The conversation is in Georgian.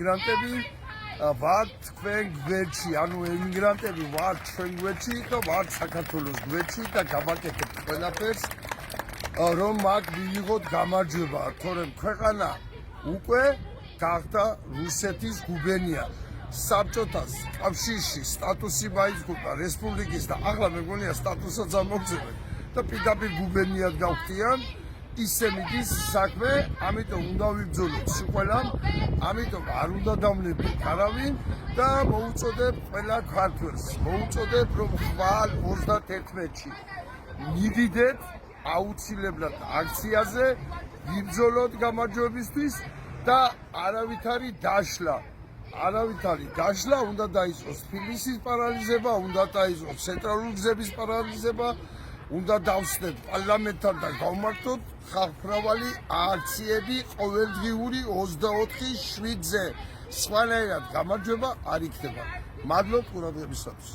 ემიგრანტები ვართ თქვენ გვერდში, ანუ ემიგრანტები ვართ ჩვენ გვერდში და ვართ საქართველოს გვერდში და გავაკეთებთ ყველაფერს, რომ აქ მიიღოთ გამარჯვება, თორემ ქვეყანა უკვე გახდა რუსეთის გუბერნია. საბჭოთა კავშირში სტატუსი მაიწყება რესპუბლიკის და ახლა მეგონია სტატუსაც ამოგზავნეთ და პირდაპირ გუბერნიად გავხდიან. ისე მიდის საქმე, ამიტომ უნდა ვიბრძოლოთ სიყვარლამ, ამიტომ არ უნდა დავნებდეთ არავინ და მოუწოდებ ყველა ქართველს, მოუწოდებ რომ ხვალ 31-ში მივიდეთ აუცილებლად აქციაზე, ვიბრძოლოთ გამარჯვებისთვის და არავითარი დაშლა უნდა დაიწყოს თბილისის პარალიზება, უნდა დაიწყოს ცენტრალური გზების პარალიზება, უნდა დავსდეთ პარლამენტთან და გავმართოთ ხალხმრავალი აქციები ყოველდღიური 24/7-ზე. სხვანაირად გამარჯვება არ იქნება. მადლობ ყურადღებისათვის.